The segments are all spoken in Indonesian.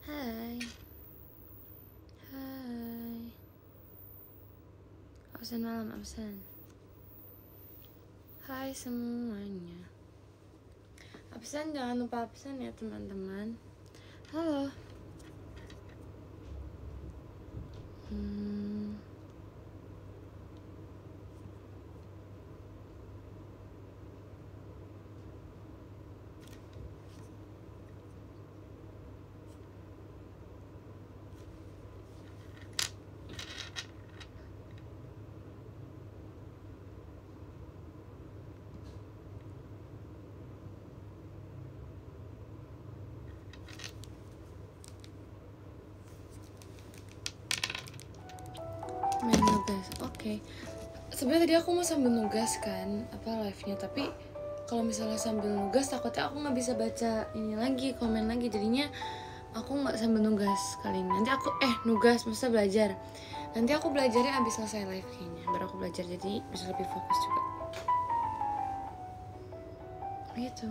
Hai. Hai. Absen malam, absen. Hai semuanya. Absen, jangan lupa absen ya teman-teman. Halo. Main nugas, oke. Sebenarnya tadi aku mau sambil nugas kan, live-nya, tapi kalau misalnya sambil nugas takutnya aku nggak bisa baca ini lagi, komen lagi, jadinya aku nggak sambil nugas kali ini. Nanti aku nugas, maksudnya belajar. Nanti aku belajarnya abis selesai live kayaknya, baru aku belajar, jadi bisa lebih fokus juga. Gitu.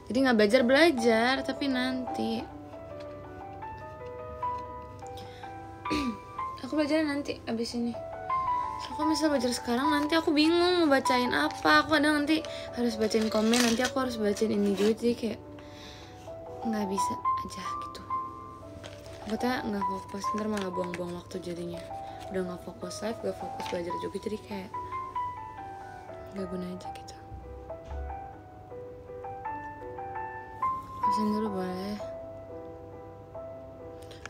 Jadi nggak belajar, tapi nanti aku belajarnya nanti abis ini. So, kalau misal belajar sekarang nanti aku bingung mau bacain apa. Aku kadang nanti harus bacain komen, nanti aku harus bacain ini juga, jadi kayak nggak bisa aja gitu. Takutnya nggak fokus, ntar malah buang-buang waktu jadinya. Udah nggak fokus live, nggak fokus belajar juga, jadi kayak nggak guna aja gitu. Absen dulu boleh.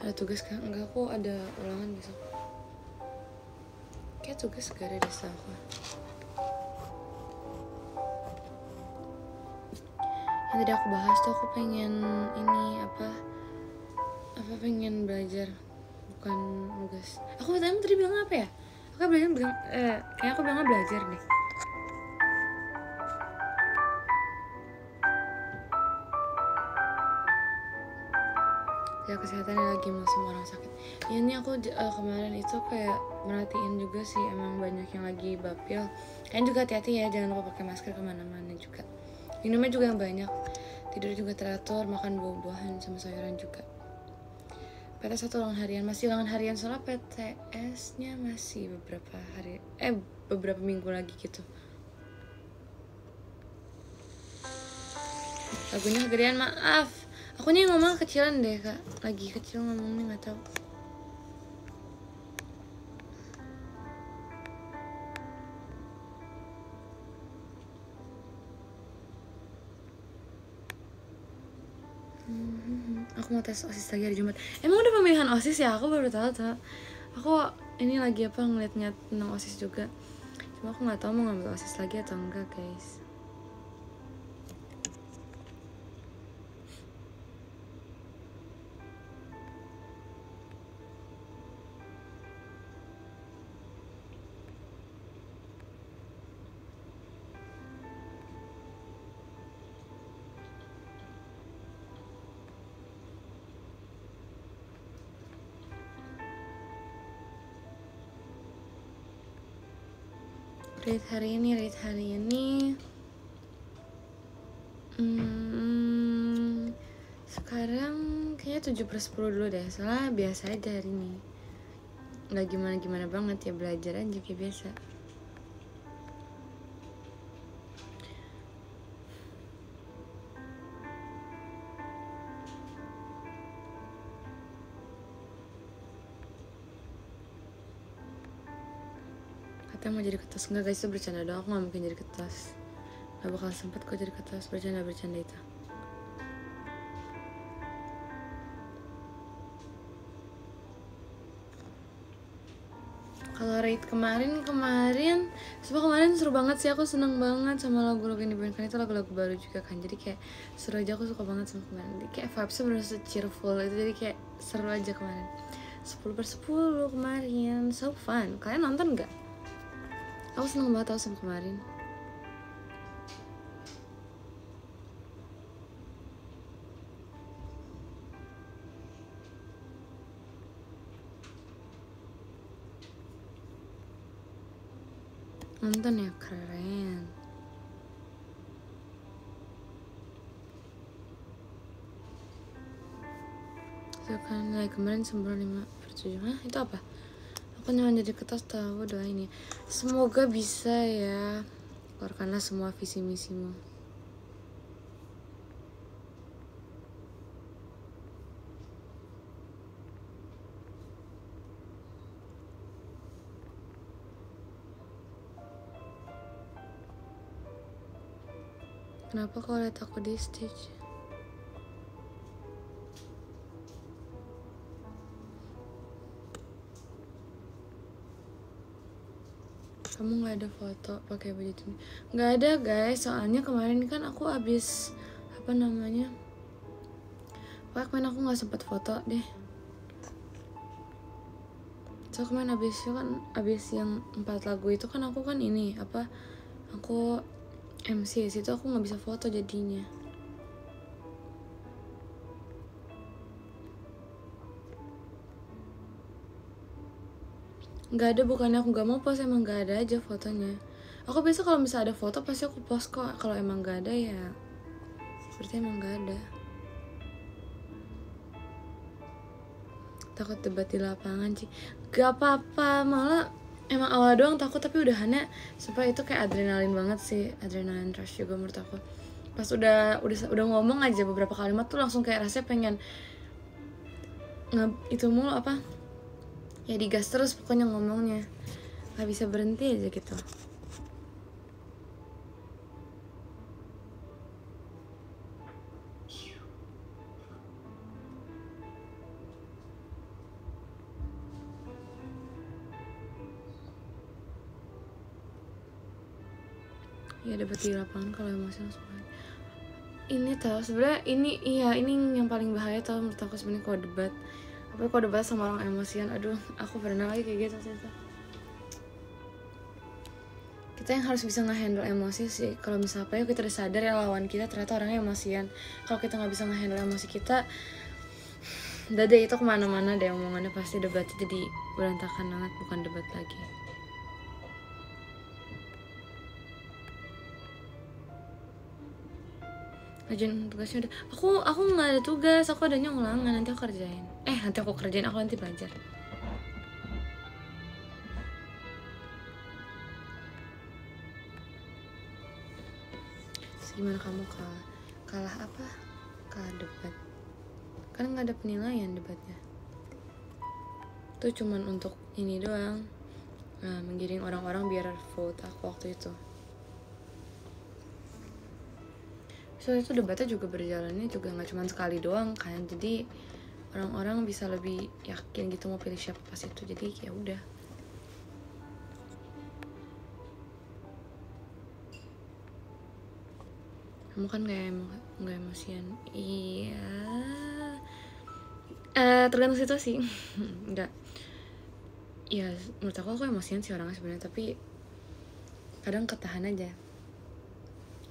Ada tugas kan? Enggak, aku ada ulangan besok. Kayak tugas gak ada desa aku. Yang tadi aku bahas tuh aku pengen ini apa pengen belajar, bukan tugas. Aku tadi bilang apa ya? Aku bilang kayak aku bilangnya belajar deh. Ya kesehatan lagi musim orang sakit. Ya, ini aku kemarin itu kayak merhatiin juga sih, emang banyak yang lagi bapil. Kalian juga hati-hati ya, jangan lupa pakai masker kemana-mana juga. Minumnya juga yang banyak, tidur juga teratur, makan buah-buahan sama sayuran juga. PTS 1 ulangan harian, masih ulangan harian soalnya PTS-nya masih beberapa minggu lagi gitu. Lagunya kegedean, maaf. Aku nih ngomong kecilan deh kak, lagi kecil ngomongnya, nggak tahu. Aku mau tes OSIS lagi hari Jumat. Emang udah pemilihan OSIS ya? Aku baru tahu tuh. Aku ini lagi ngeliat-ngeliat tentang OSIS juga. Cuma aku nggak tahu mau ngambil OSIS lagi atau enggak, guys. Rate hari ini sekarang kayaknya 7/10 dulu deh, soalnya biasa aja hari ini, nggak gimana-gimana banget ya, belajar aja kayak biasa. Katanya mau jadi ketas, enggak guys, itu bercanda doang, aku gak mungkin jadi ketas, gak bakal sempet kok jadi ketas, bercanda itu. Kalau rate kemarin seru banget sih, aku seneng banget sama lagu-lagu yang dimainkan, itu lagu-lagu baru juga kan, jadi kayak seru aja, aku suka banget sama kemarin, jadi kayak vibesnya bener cheerful itu, jadi kayak seru aja kemarin. 10/10 kemarin, so fun. Kalian nonton gak? Aku seneng banget tau sama kemarin. Nonton ya, keren. Itu kan nilai kemarin 95/7. Hah, itu apa? Aku nyaman jadi kertas tahu doain ya. Semoga bisa ya. Keluarkanlah semua visi misimu. Kenapa kau lihat aku di stage? Kamu nggak ada foto pakai baju ini? Nggak ada guys, soalnya kemarin kan aku abis apa namanya? Pokoknya kemarin aku nggak sempat foto deh. So kemarin abis yang 4 lagu itu kan aku kan ini apa? Aku MC situ aku nggak bisa foto jadinya. Nggak ada, bukannya aku nggak mau post, emang nggak ada aja fotonya. Aku biasa kalau misalnya ada foto pasti aku post kok. Kalau emang nggak ada ya berarti emang nggak ada. Takut debat di lapangan sih. Gak apa-apa, malah emang awal doang takut, tapi udahannya supaya itu kayak adrenalin banget sih, adrenalin rush juga menurut aku. Pas udah ngomong aja beberapa kalimat tuh langsung kayak rasanya pengen itu mulu apa ya, digas terus pokoknya ngomongnya, nggak bisa berhenti aja gitu. Ya debat di lapangan kalau emosi langsung. Ini tau sebenarnya ini yang paling bahaya tau menurut aku sebenarnya kalau debat. Apa kalau debat sama orang emosian, aduh aku pernah lagi kayak gitu ternyata. Kita yang harus bisa nge-handle emosi sih. Kalau misalnya apa ya, kita udah sadar ya lawan kita ternyata orangnya emosian. Kalau kita nggak bisa nge-handle emosi kita, dada itu kemana-mana deh omongannya, pasti debatnya jadi berantakan banget, bukan debat lagi. Kerjaan tugasnya udah, aku nggak ada tugas, aku adanya ulangan, nanti aku kerjain. Aku nanti belajar. Gimana kamu kalah apa? Kalah debat. Kan nggak ada penilaian debatnya. Itu cuman untuk ini doang, menggiring orang-orang biar vote aku waktu itu. Soalnya itu debatnya juga berjalannya juga nggak cuma sekali doang kan, jadi orang-orang bisa lebih yakin gitu mau pilih siapa pas itu, jadi ya udah. Kamu kan nggak emosian. Iya, tergantung situasi. Enggak, ya menurut aku emosian sih orangnya sebenarnya, tapi kadang ketahan aja.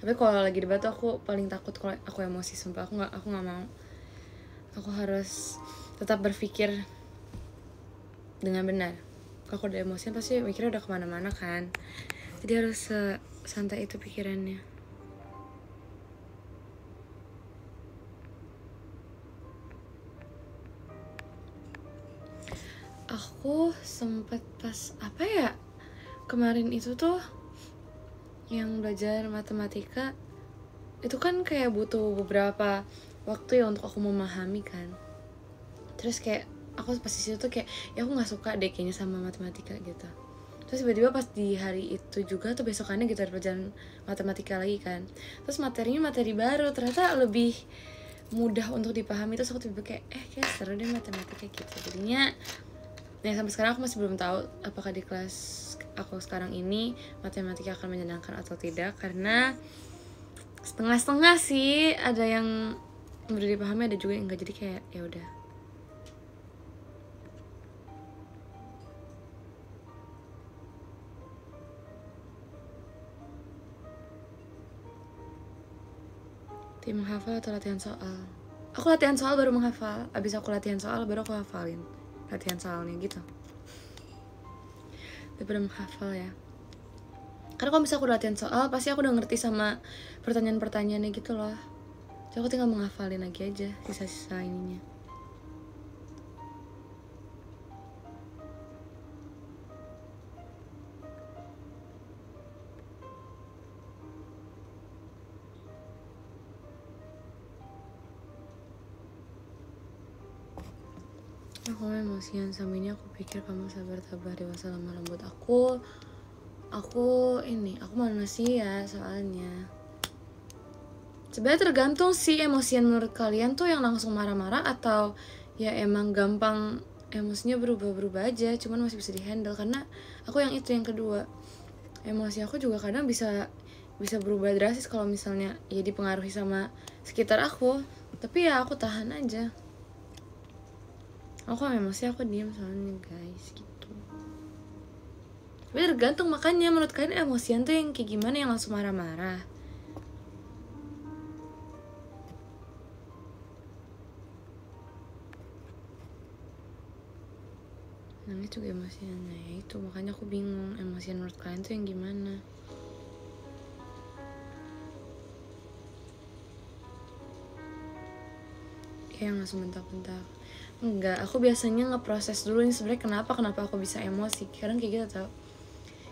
Tapi kalau lagi debat tuh aku paling takut kalau aku emosi, sumpah aku nggak mau. Aku harus tetap berpikir dengan benar. Kalau aku udah emosian pasti mikirnya udah kemana-mana kan, jadi harus santai itu pikirannya. Aku sempet pas apa ya kemarin itu tuh yang belajar matematika itu kan kayak butuh beberapa waktu ya untuk aku memahami kan. Terus kayak aku pas di situ tuh kayak ya aku nggak suka deh kayaknya sama matematika gitu. Terus tiba-tiba pas di hari itu juga tuh besokannya gitu ada pelajaran matematika lagi kan. Terus materinya materi baru, ternyata lebih mudah untuk dipahami. Terus aku tiba-tiba kayak seru deh matematika gitu. Jadinya ya sampai sekarang aku masih belum tahu apakah di kelas aku sekarang ini matematika akan menyenangkan atau tidak, karena setengah-setengah sih, ada yang mudah dipahami, ada juga yang enggak, jadi kayak ya udah. Tim menghafal atau latihan soal? Aku latihan soal baru menghafal, abis aku latihan soal baru aku hafalin latihan soalnya gitu. Daripada menghafal ya, karena kalau misalnya aku latihan soal pasti aku udah ngerti sama pertanyaan-pertanyaannya gitu loh, jadi aku tinggal menghafalin lagi aja sisa-sisa ininya. Aku emosian sama ini. Aku pikir kamu sabar tabah dewasa lemah lembut. Aku manusia soalnya. Sebenarnya tergantung sih emosian menurut kalian tuh yang langsung marah-marah atau ya emang gampang emosinya berubah-berubah aja, cuman masih bisa dihandle. Karena aku yang itu yang kedua, emosi aku juga kadang bisa berubah drastis kalau misalnya ya dipengaruhi sama sekitar aku, tapi ya aku tahan aja. Aku emosi aku diam soalnya guys gitu. Tapi tergantung, makanya menurut kalian emosian tuh yang kayak gimana, yang langsung marah-marah? Namanya juga emosian ya itu, makanya aku bingung emosian menurut kalian tuh yang gimana. Yang langsung bentak-bentak enggak, aku biasanya ngeproses dulu nih sebenarnya kenapa aku bisa emosi. Kadang kayak gitu tau,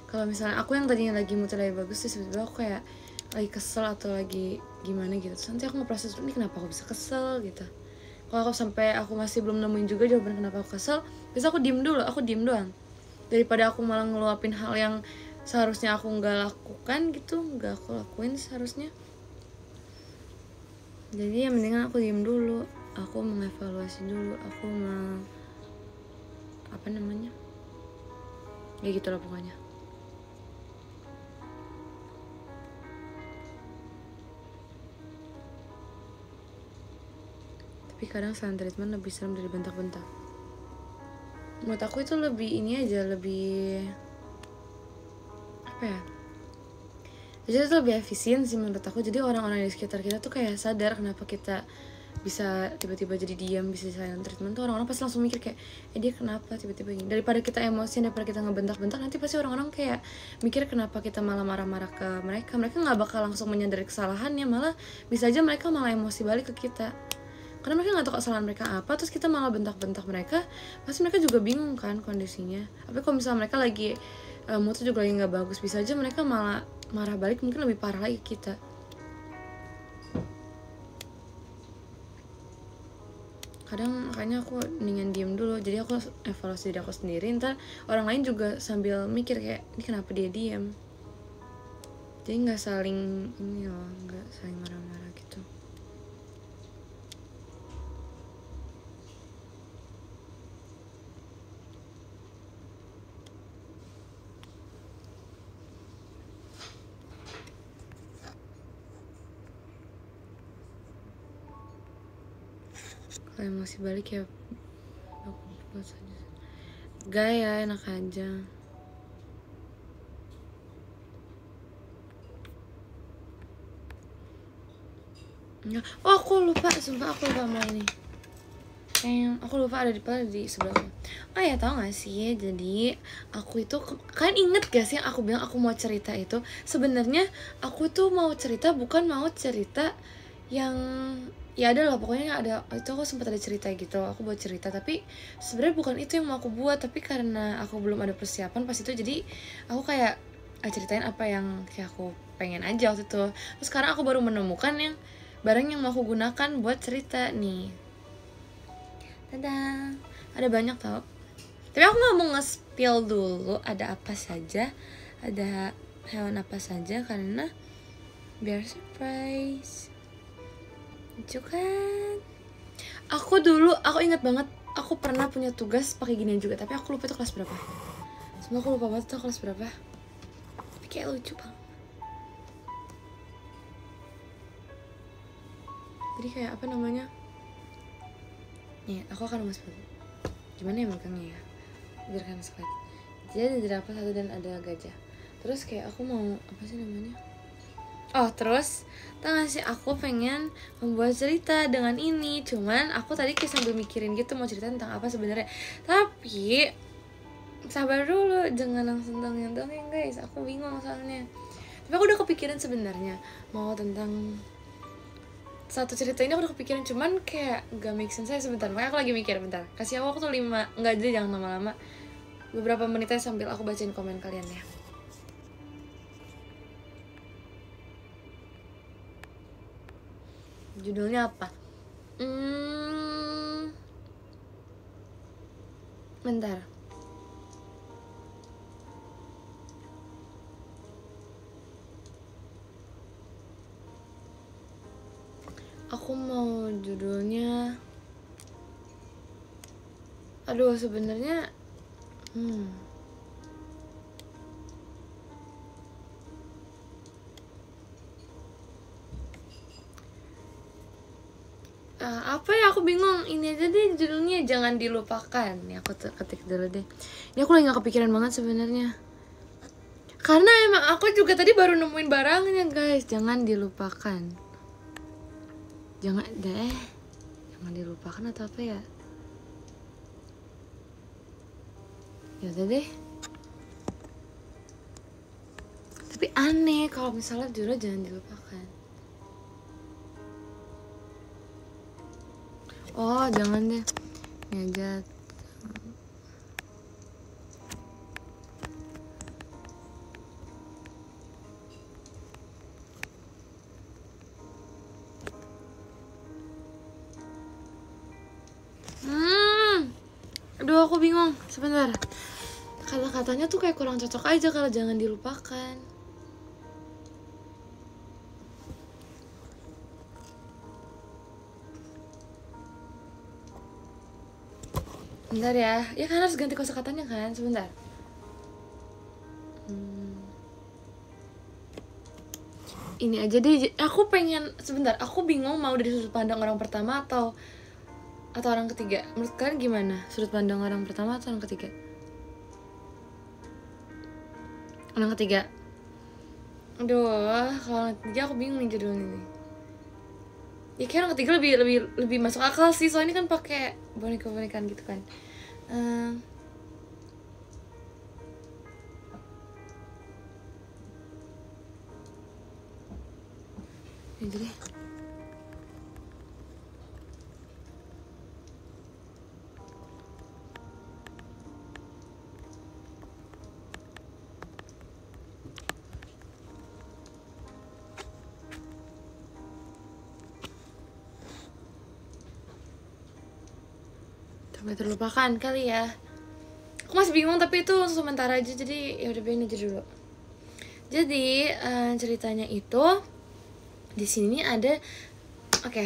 kalau misalnya aku yang tadinya lagi mood lagi bagus terus tiba-tiba aku kayak lagi kesel atau lagi gimana gitu, terus nanti aku ngeproses dulu nih kenapa aku bisa kesel gitu. Kalau aku sampai aku masih belum nemuin juga jawaban kenapa aku kesel, biasa aku diem doang daripada aku malah ngeluapin hal yang seharusnya aku nggak lakukan gitu, nggak aku lakuin seharusnya. Jadi ya mendingan aku diem dulu, aku mengevaluasi dulu, aku apa namanya ya gitu lah pokoknya. Tapi kadang silent treatment lebih serem dari bentak-bentak. Menurut aku itu lebih ini aja, lebih apa ya, jadi itu lebih efisien sih menurut aku. Jadi orang-orang di sekitar kita tuh kayak sadar kenapa kita bisa tiba-tiba jadi diam, bisa silent treatment tuh orang-orang pasti langsung mikir kayak dia kenapa tiba-tiba gini. Daripada kita emosi, daripada kita ngebentak-bentak, nanti pasti orang-orang kayak mikir kenapa kita malah marah-marah ke mereka. Mereka nggak bakal langsung menyadari kesalahannya, malah bisa aja mereka malah emosi balik ke kita karena mereka nggak tahu kesalahan mereka apa, terus kita malah bentak-bentak mereka. Pasti mereka juga bingung kan kondisinya. Tapi kalau misalnya mereka lagi moodnya juga lagi nggak bagus, bisa aja mereka malah marah balik, mungkin lebih parah lagi kita. Kadang makanya aku mendingan diem dulu, jadi aku evaluasi diri aku sendiri, ntar orang lain juga sambil mikir kayak ini kenapa dia diem. Jadi nggak saling ini loh, nggak saling marah-marah gitu. Kalau emosi balik ya aku buat saja, gaya enak aja. Oh aku lupa, sumpah aku lupa sama ini. Aku lupa ada di sebelah aku. Oh ya, tau gak sih, jadi aku itu, kalian inget gak sih yang aku bilang aku mau cerita itu? Sebenarnya aku tuh mau cerita, bukan mau cerita yang ya ada lah pokoknya ada, itu aku sempat ada cerita gitu, aku buat cerita, tapi sebenarnya bukan itu yang mau aku buat. Tapi karena aku belum ada persiapan pas itu, jadi aku kayak ceritain apa yang kayak aku pengen aja waktu itu. Terus sekarang aku baru menemukan yang barang yang mau aku gunakan buat cerita nih. Dadah, ada banyak tau. Tapi aku gak mau nge-spill dulu ada apa saja, ada hewan apa saja, karena biar surprise. Lucu kan? Aku ingat banget, aku pernah punya tugas pakai ginian juga, tapi aku lupa itu kelas berapa. Semua aku lupa banget itu kelas berapa. Tapi kayak lucu banget. Jadi kayak apa namanya? Nih, aku akan masukin. Gimana ya megangnya ya? Biar kan sekali. Jadi ada jerapah satu dan ada gajah. Terus kayak aku mau apa sih namanya? Oh terus tau gak sih, aku pengen membuat cerita dengan ini. Cuman aku tadi kayak sambil mikirin gitu mau cerita tentang apa sebenarnya. Tapi sabar dulu, jangan langsung dongeng guys, aku bingung soalnya. Tapi aku udah kepikiran sebenarnya mau tentang satu cerita ini, aku udah kepikiran, cuman kayak gak make sense saya sebentar. Makanya aku lagi mikir bentar. Kasih aku waktu 5, enggak, jadi jangan lama-lama, beberapa menitnya sambil aku bacain komen kalian ya. Judulnya apa? Bentar. Aku mau judulnya. Aduh, sebenarnya apa ya, aku bingung. Ini aja deh judulnya, jangan dilupakan. Nih aku ketik dulu deh. Ini aku lagi gak kepikiran banget sebenarnya. Karena emang aku juga tadi baru nemuin barangnya guys. Jangan dilupakan. Jangan dilupakan atau apa ya? Ya udah deh. Tapi aneh kalau misalnya judulnya jangan dilupakan. Oh jangan deh. Ngajak. Aduh aku bingung, sebentar. Kata-katanya tuh kayak kurang cocok aja kalau jangan dilupakan. Bentar ya, ya kan harus ganti kosakatanya kan, sebentar. Ini aja deh, aku pengen, sebentar, aku bingung mau dari sudut pandang orang pertama atau orang ketiga. Menurut kalian gimana? Sudut pandang orang pertama atau orang ketiga? Orang ketiga. Aduh, kalau orang ketiga aku bingung nih judulnya nih. Ya kayak orang ketiga lebih masuk akal sih, soalnya kan pakai boneka-bonekaan gitu kan. Ini deh. Sampai terlupakan kali ya. Aku masih bingung tapi itu untuk sementara aja, jadi ya udah biarin aja dulu. Jadi ceritanya itu di sini ada, oke.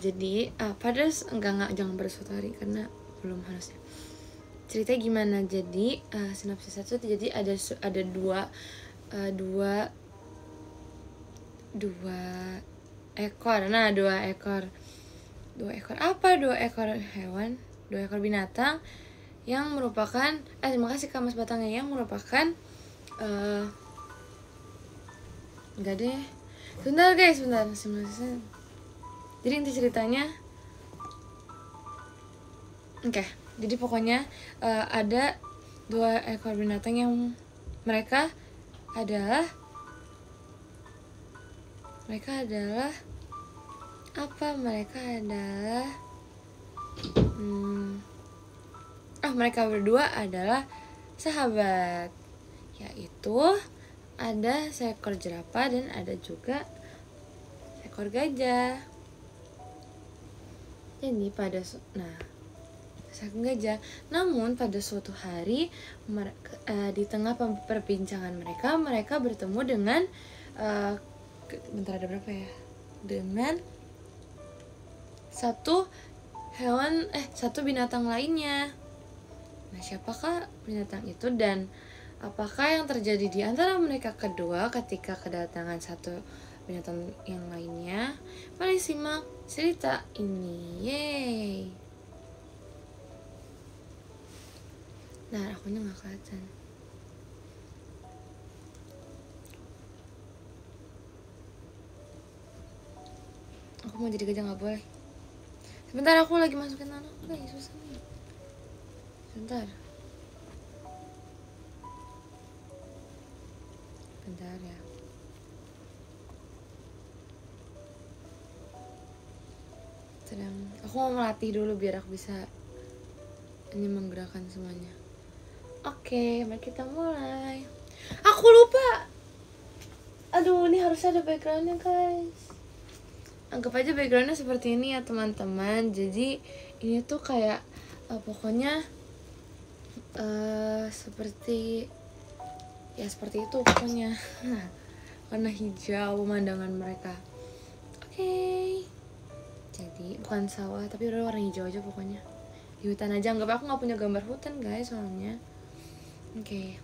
Jadi pada enggak jangan pada suatu hari karena belum harusnya. Ceritanya gimana? Jadi sinopsis satu, jadi ada dua ekor. Nah, dua ekor apa? Dua ekor hewan, dua ekor binatang yang merupakan terima kasih Kak Mas Batangnya, yang merupakan enggak deh. Sebentar guys, sebentar. Jadi inti ceritanya jadi pokoknya ada dua ekor binatang yang mereka adalah apa? Mereka berdua adalah sahabat, yaitu ada seekor jerapah dan ada juga seekor gajah. Jadi seekor gajah. Namun pada suatu hari di tengah perbincangan mereka bertemu dengan bentar, ada berapa ya? Dengan satu binatang lainnya. Nah, siapakah binatang itu dan apakah yang terjadi di antara mereka kedua ketika kedatangan satu binatang yang lainnya? Mari simak cerita ini. Yeay. Nah, akunya nggak kelihatan. Aku mau jadi gajah nggak boleh. Sebentar, aku lagi masukin anak. Susah nih. Bentar ya. Aku mau melatih dulu biar aku bisa menggerakkan semuanya. Oke, mari kita mulai. Aku lupa. Aduh, ini harus ada backgroundnya guys. Anggap aja backgroundnya seperti ini ya teman-teman. Jadi ini tuh kayak pokoknya seperti ya seperti itu pokoknya. Warna hijau pemandangan mereka. Oke. Jadi bukan sawah tapi udah warna hijau aja pokoknya. Di hutan aja. Anggap aku nggak punya gambar hutan guys soalnya. Oke.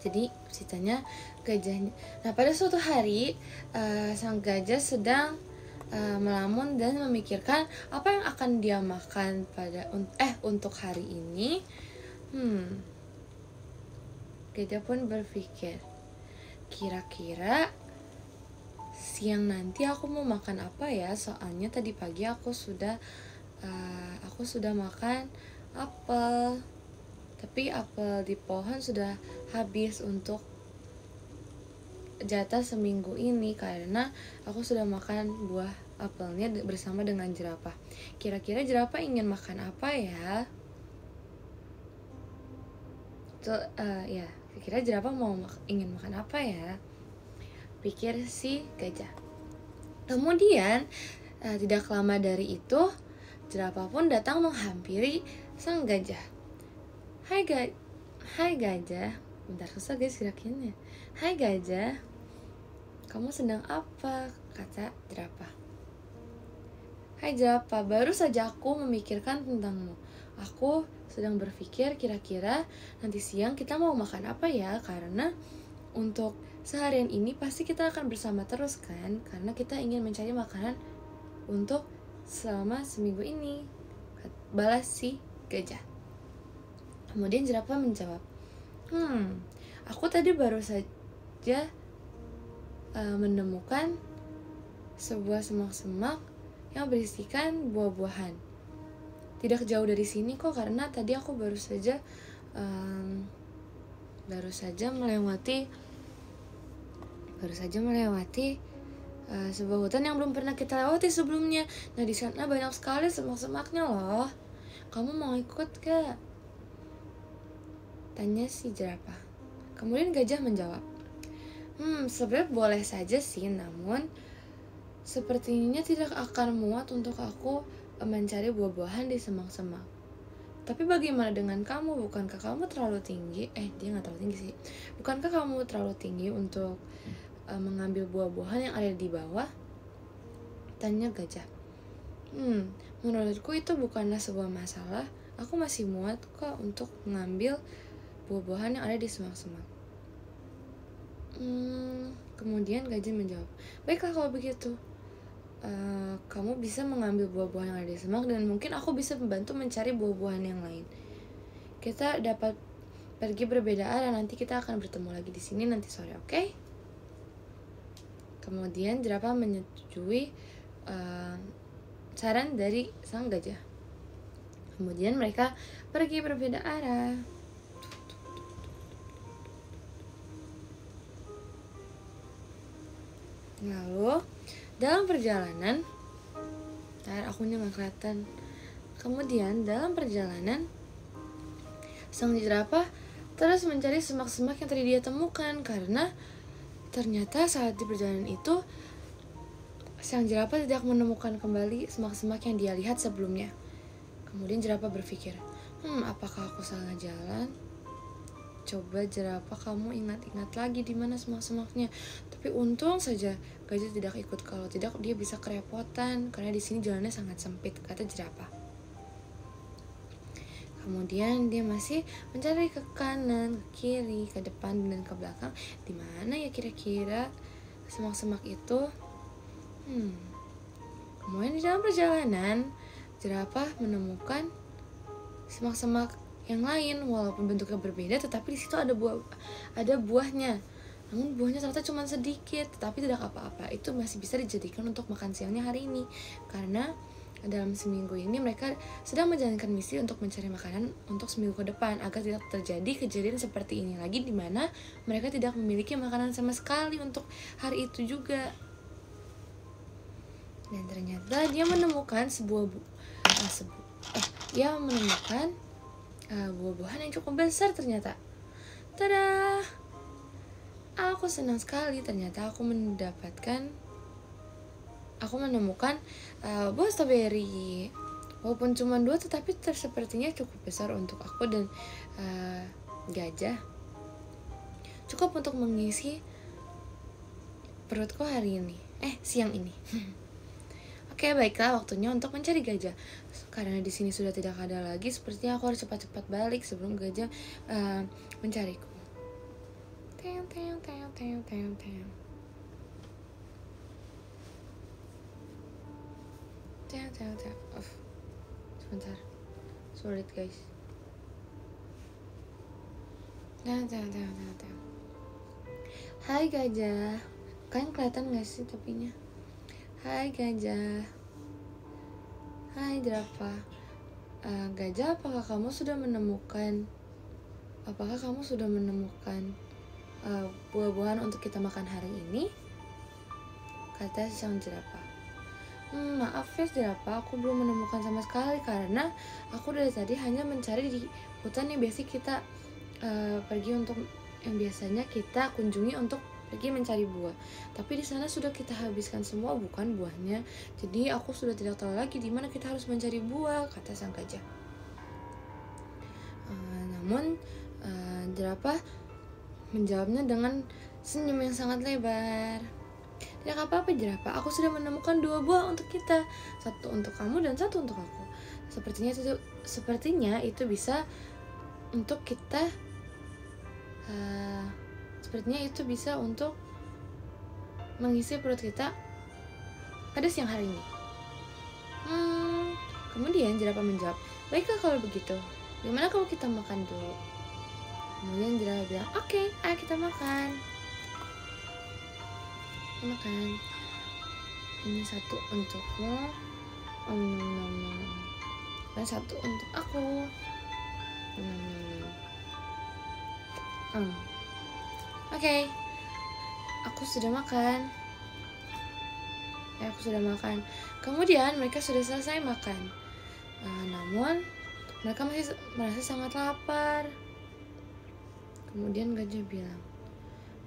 Jadi ceritanya gajahnya. Nah pada suatu hari sang gajah sedang melamun dan memikirkan apa yang akan dia makan untuk hari ini. Gajah pun berpikir, kira-kira siang nanti aku mau makan apa ya? Soalnya tadi pagi aku sudah makan apel. Tapi apel di pohon sudah habis untuk jatah seminggu ini karena aku sudah makan buah apelnya bersama dengan jerapah. Kira-kira jerapah ingin makan apa ya? Ya, kira-kira jerapah ingin makan apa ya? Pikir si gajah. Kemudian tidak lama dari itu jerapah pun datang menghampiri sang gajah. Hai gajah. Bentar, susah guys gerakinnya. Hai gajah, kamu sedang apa? Kata jerapah. Hai jerapah, baru saja aku memikirkan tentangmu. Aku sedang berpikir kira-kira nanti siang kita mau makan apa ya? Karena untuk seharian ini pasti kita akan bersama terus kan? Karena kita ingin mencari makanan untuk selama seminggu ini. Balas si gajah. Kemudian jerapah menjawab, aku tadi baru saja menemukan sebuah semak-semak yang berisikan buah-buahan. Tidak jauh dari sini kok, karena tadi aku baru saja melewati sebuah hutan yang belum pernah kita lewati sebelumnya. Nah di sana banyak sekali semak-semaknya loh. Kamu mau ikut gak? Tanya si jerapah. Kemudian gajah menjawab, sebenarnya boleh saja sih, namun sepertinya tidak akan muat untuk aku mencari buah-buahan di semak-semak. Tapi bagaimana dengan kamu? Bukankah kamu terlalu tinggi? Dia nggak terlalu tinggi sih. Bukankah kamu terlalu tinggi untuk mengambil buah-buahan yang ada di bawah? Tanya gajah. Menurutku itu bukanlah sebuah masalah. Aku masih muat kok untuk mengambil buah-buahan yang ada di semak-semak. Kemudian gajah menjawab, baiklah kalau begitu. Kamu bisa mengambil buah-buahan yang ada di semak dan mungkin aku bisa membantu mencari buah-buahan yang lain. Kita dapat pergi berbeda arah, nanti kita akan bertemu lagi di sini nanti sore, oke? Kemudian jerapah menyetujui saran dari sang gajah. Kemudian mereka pergi berbeda arah. Lalu dalam perjalanan, akunya nggak kelihatan. Kemudian dalam perjalanan, sang jerapah terus mencari semak-semak yang tadi dia temukan karena ternyata saat di perjalanan itu sang jerapah tidak menemukan kembali semak-semak yang dia lihat sebelumnya. Kemudian jerapah berpikir, apakah aku salah jalan? Coba jerapah kamu ingat-ingat lagi di mana semak-semaknya. Tapi untung saja gajah tidak ikut, kalau tidak dia bisa kerepotan karena di sini jalannya sangat sempit, kata jerapah. Kemudian dia masih mencari ke kanan, ke kiri, ke depan dan ke belakang. Di mana ya kira-kira semak-semak itu? Kemudian di dalam perjalanan jerapah menemukan semak-semak yang lain, walaupun bentuknya berbeda, tetapi di situ ada buahnya. Namun buahnya ternyata cuma sedikit, tetapi tidak apa-apa. Itu masih bisa dijadikan untuk makan siangnya hari ini. Karena dalam seminggu ini mereka sedang menjalankan misi untuk mencari makanan untuk seminggu ke depan, agar tidak terjadi kejadian seperti ini lagi, di mana mereka tidak memiliki makanan sama sekali untuk hari itu juga. Dan ternyata dia menemukan buah-buahan yang cukup besar ternyata. Tada! Aku senang sekali, ternyata aku mendapatkan aku menemukan buah stroberi. Walaupun cuma 2, tetapi sepertinya cukup besar untuk aku dan gajah. Cukup untuk mengisi perutku hari ini. Siang ini. Oke, baiklah, waktunya untuk mencari gajah. Karena di sini sudah tidak ada lagi, sepertinya aku harus cepat-cepat balik sebelum gajah mencariku. Teong, teong, teong, teong, teong, teong. Teong, teong, teong. Sebentar. Sulit, guys. Teong, teong, teong, teong, teong. Hai gajah. Kalian kelihatan gak sih topinya? Hai gajah. Hai jerapah. Gajah, apakah kamu sudah menemukan buah-buahan untuk kita makan hari ini? Kata sang jerapah. Maaf ya jerapah, aku belum menemukan sama sekali karena aku dari tadi hanya mencari di hutan yang biasanya kita kunjungi untuk pergi mencari buah. Tapi di sana sudah kita habiskan semua, bukan buahnya. Jadi aku sudah tidak tahu lagi di mana kita harus mencari buah, kata sang gajah. Namun jerapah menjawabnya dengan senyum yang sangat lebar. Tidak apa-apa jerapah, aku sudah menemukan 2 buah untuk kita. 1 untuk kamu dan 1 untuk aku. Sepertinya itu bisa untuk kita. Sepertinya itu bisa untuk mengisi perut kita pada siang hari ini. Kemudian jerapah menjawab, baiklah kalau begitu. Gimana kalau kita makan dulu? Kemudian jerapah bilang, oke, ayo kita makan. Makan. Ini 1 untukmu, dan 1 untuk aku. Oke, aku sudah makan. Kemudian mereka sudah selesai makan. Namun mereka masih merasa sangat lapar. Kemudian gajah bilang,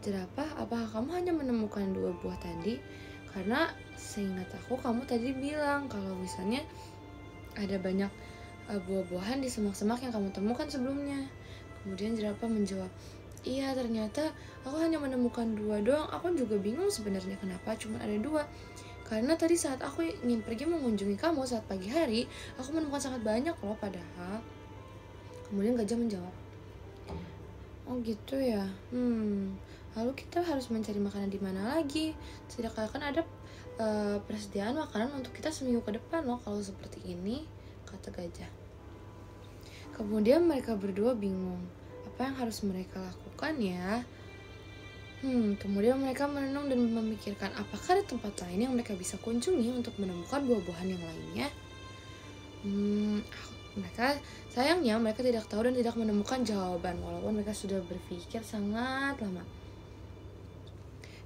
jerapah, apakah kamu hanya menemukan 2 buah tadi? Karena seingat aku kamu tadi bilang kalau misalnya ada banyak buah-buahan di semak-semak yang kamu temukan sebelumnya. Kemudian jerapah menjawab, iya, ternyata aku hanya menemukan 2 doang. Aku juga bingung sebenarnya kenapa cuma ada 2. Karena tadi saat aku ingin pergi mengunjungi kamu saat pagi hari, aku menemukan sangat banyak loh padahal. Kemudian gajah menjawab, oh gitu ya. Lalu kita harus mencari makanan di mana lagi? Tidak akan ada persediaan makanan untuk kita seminggu ke depan loh kalau seperti ini, kata gajah. Kemudian mereka berdua bingung. Apa yang harus mereka lakukan ya? Kemudian mereka merenung dan memikirkan apakah ada tempat lain yang mereka bisa kunjungi untuk menemukan buah-buahan yang lainnya. Sayangnya mereka tidak tahu dan tidak menemukan jawaban walaupun mereka sudah berpikir sangat lama.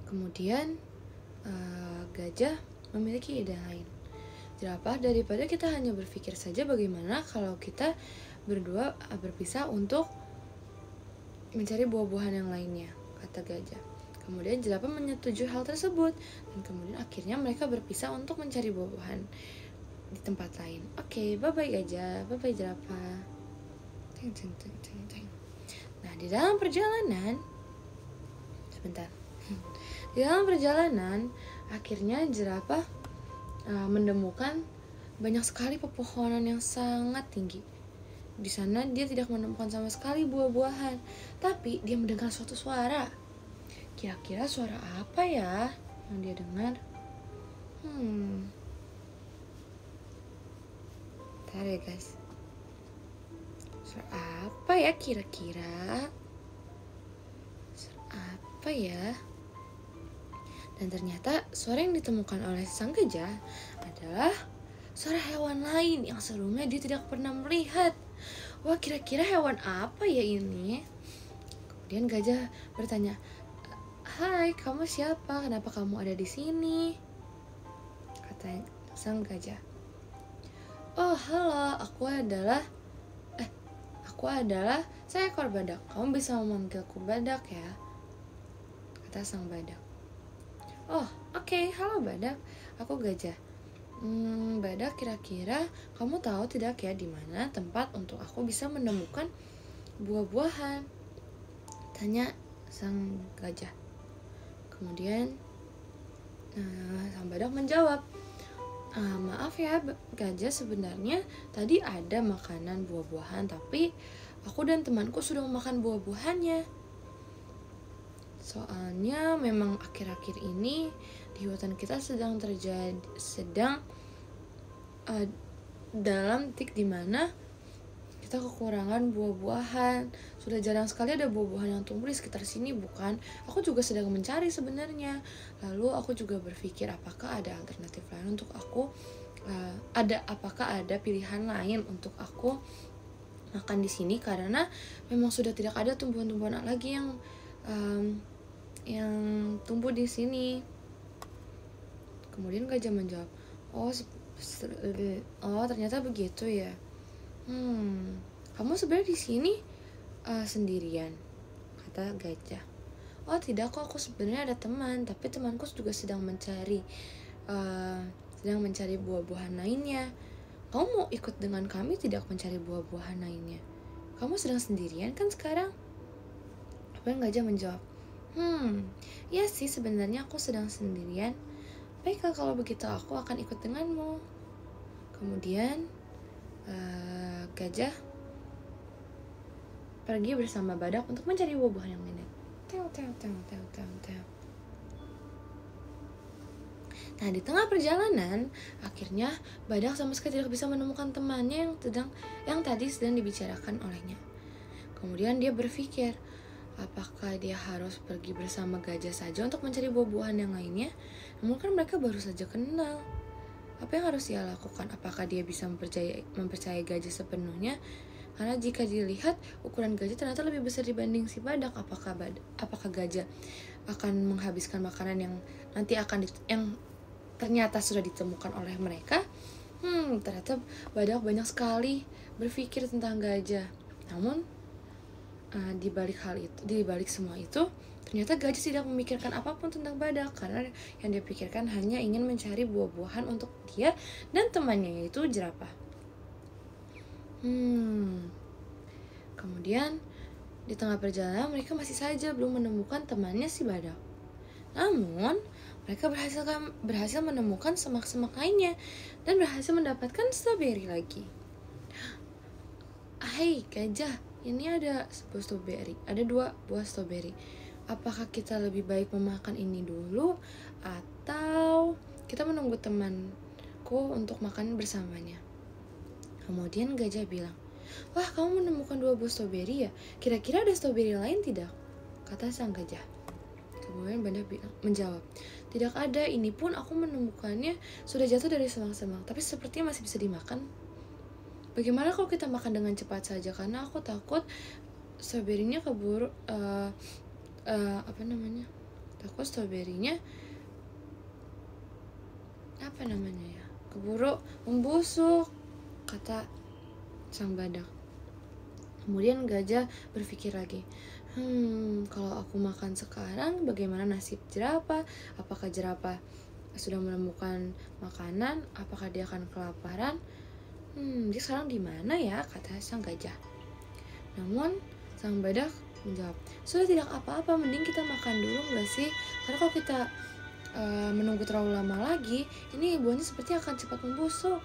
Kemudian gajah memiliki ide lain. Jerapah, daripada kita hanya berpikir saja, bagaimana kalau kita berdua berpisah untuk mencari buah-buahan yang lainnya, kata gajah. Kemudian jerapah menyetujui hal tersebut dan kemudian akhirnya mereka berpisah untuk mencari buah-buahan di tempat lain. Oke, bye-bye gajah, bye-bye jerapah. Nah, di dalam perjalanan akhirnya jerapah menemukan banyak sekali pepohonan yang sangat tinggi. Di sana dia tidak menemukan sama sekali buah-buahan, tapi dia mendengar suatu suara. Kira-kira suara apa ya yang dia dengar? Bentar ya guys. Suara apa ya kira-kira? Suara apa ya? Dan ternyata suara yang ditemukan oleh sang gajah adalah suara hewan lain yang sebelumnya dia tidak pernah melihat. Wah, kira-kira hewan apa ya ini? Kemudian gajah bertanya, hai, kamu siapa? Kenapa kamu ada di sini? Kata sang gajah. Oh, halo, aku adalah seekor badak. Kamu bisa memanggilku badak ya? Kata sang badak. Oh, oke, halo badak. Aku gajah. Badak, kira-kira kamu tahu tidak ya di mana tempat untuk aku bisa menemukan buah-buahan? Tanya sang gajah. Kemudian sang badak menjawab, maaf ya gajah, sebenarnya tadi ada makanan buah-buahan, tapi aku dan temanku sudah memakan buah-buahannya. Soalnya memang akhir-akhir ini di hutan kita sedang dalam titik dimana kita kekurangan buah-buahan. Sudah jarang sekali ada buah-buahan yang tumbuh di sekitar sini, bukan? Aku juga sedang mencari sebenarnya. Lalu aku juga berpikir apakah ada alternatif lain untuk aku, apakah ada pilihan lain untuk aku makan di sini, karena memang sudah tidak ada tumbuhan-tumbuhan lagi yang tumbuh di sini. Kemudian gajah menjawab, ternyata begitu ya. Kamu sebenarnya di sini sendirian, kata gajah. Oh tidak kok, aku sebenarnya ada teman, tapi temanku juga sedang mencari buah-buahan lainnya. Kamu mau ikut dengan kami tidak mencari buah-buahan lainnya? Kamu sedang sendirian kan sekarang? Apa yang gajah menjawab? Ya sih, sebenarnya aku sedang sendirian. Baiklah kalau begitu aku akan ikut denganmu. Kemudian gajah pergi bersama badak untuk mencari buah-buahan yang lainnya. Nah, di tengah perjalanan, akhirnya badak sama sekali tidak bisa menemukan temannya yang tadi sedang dibicarakan olehnya. Kemudian dia berpikir, apakah dia harus pergi bersama gajah saja untuk mencari buah-buahan yang lainnya? Namun kan mereka baru saja kenal. Apa yang harus dia lakukan? Apakah dia bisa mempercayai gajah sepenuhnya? Karena jika dilihat, ukuran gajah ternyata lebih besar dibanding si badak. Apakah gajah akan menghabiskan makanan yang nanti yang ternyata sudah ditemukan oleh mereka? Ternyata badak banyak sekali berpikir tentang gajah. Namun di balik semua itu, ternyata gajah tidak memikirkan apapun tentang badak, karena yang dia pikirkan hanya ingin mencari buah-buahan untuk dia dan temannya, yaitu jerapah. Kemudian di tengah perjalanan mereka masih saja belum menemukan temannya si badak. Namun mereka berhasil menemukan semak-semak lainnya dan berhasil mendapatkan stroberi lagi. Hai gajah, ini ada dua buah stroberi. Apakah kita lebih baik memakan ini dulu atau kita menunggu temanku untuk makan bersamanya? Kemudian gajah bilang, wah, kamu menemukan 2 buah stroberi ya? Kira-kira ada stroberi lain tidak? Kata sang gajah. Kemudian badak menjawab, tidak ada, ini pun aku menemukannya sudah jatuh dari semak-semak, tapi sepertinya masih bisa dimakan. Bagaimana kalau kita makan dengan cepat saja? Karena aku takut stroberinya keburu takut stroberinya keburu membusuk, kata sang badak. Kemudian gajah berpikir lagi, kalau aku makan sekarang, bagaimana nasib jerapah? Apakah jerapah sudah menemukan makanan? Apakah dia akan kelaparan? Dia sekarang di mana ya? Kata sang gajah. Namun sang badak menjawab, sudah tidak apa-apa, mending kita makan dulu nggak sih? Karena kalau kita menunggu terlalu lama lagi, ini buahnya seperti akan cepat membusuk,